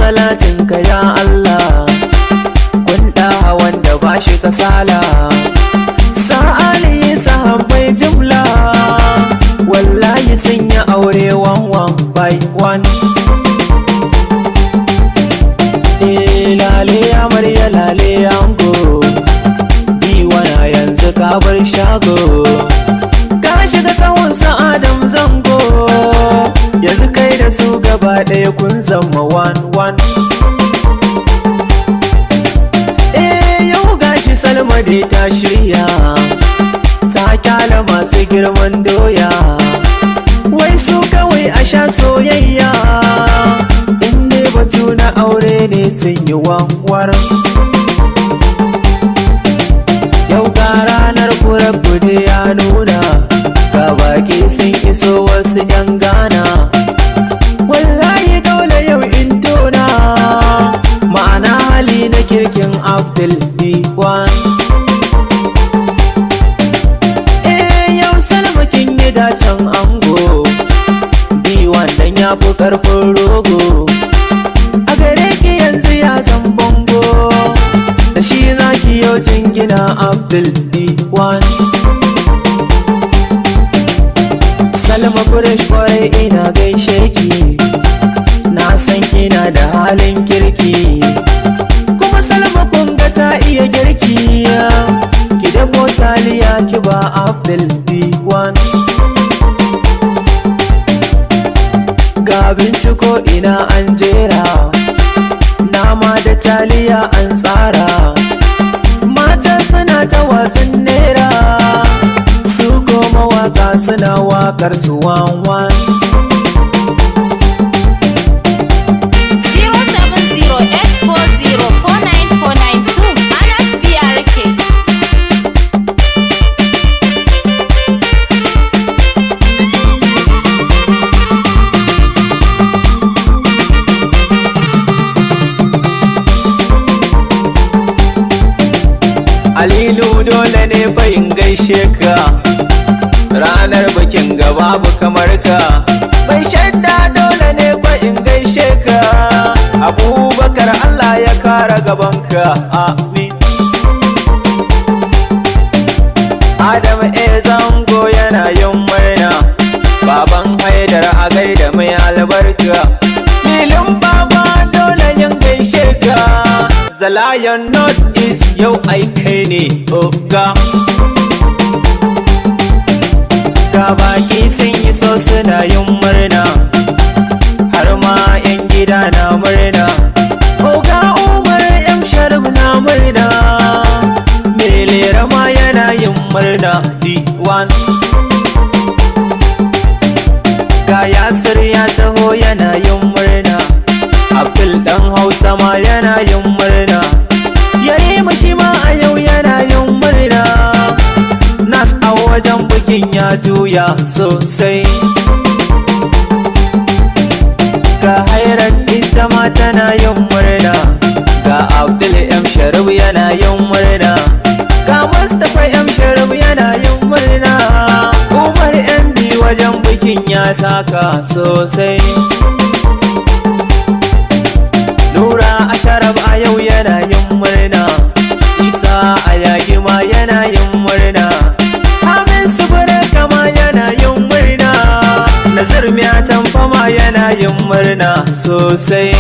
salatinka ya Allah, kunda wanda ba shi kasala, sa'ali sahabbai jumla, wallahi sun yi aure one by one. Lale amarya lale ango, diwana yanzu ka bar shago, ka shiga sahun Adam Zango, yanzu kai da su gaba ɗaya kun zama one. Yau gashi Salma dai ta shirya, ta kyala masu girman doya, wai su kawai a sha soyayya, inda batu na aure ne sun yi wanwar. Yau ga ranar kurabbude ya nuna, ga baki sun iso wasu 'yan Ghana, wallahi dole yau in tona, ma'ana hali na kirkin Abdul B1. Yau Salma kin yi dacen ango, B1 dan ya fi karfin rogo, a gare ki yanzu ya zan bango, da shi za ki yau jingina Abdul B1. Salma fresh kwarai ina gaishe ki, na san kina da halin kirki, kuma Salma kun ga ta iya girki, ki dafo taliya ki ba Abdul B1. Ga binciko ina an jera, nama da taliya an tsara, mata suna ta wasan nera, su goma waka suna wakar su wan. 07084049492 Anas PRK. Alinu dole ne fa in gaishe ka, ranar bikin ga babu kamar ka, mai shadda dole ne fa in gaishe ka, Abubakar Allah ya kara gabanka, amin. Adam Zango yana yin murna, baban Haidar a gaida mai albarka, Lilin baba dole yin gaishe ka, The Lion North East yau ai kai ne oga. Ga baki sun yi so suna yin murna, har ma 'yan gida na murna, oga Umar M Sharif na murna, Melera ma yana yin murna D1. Ga Yasir ya taho yana yin murna, Abdul dan Hausa ma yana yin murna, Yarima shi ma a yau yana yin murna, Nas a wajen bikin ya juya sosai. Ga Hairat ita ma tana yin murna, ga Abdul M Sharif yana yin murna, ga Mustapha M Sharif yana yin murna, Umar MB wajen bikin ya taka sosai. Nura Asharaf a yau yana yin murna, Isa a yaƙi ma yana yin murna, Amin Subure kama yana yin murna, Nazir Miya Tamfa ma yana yin murna sosai.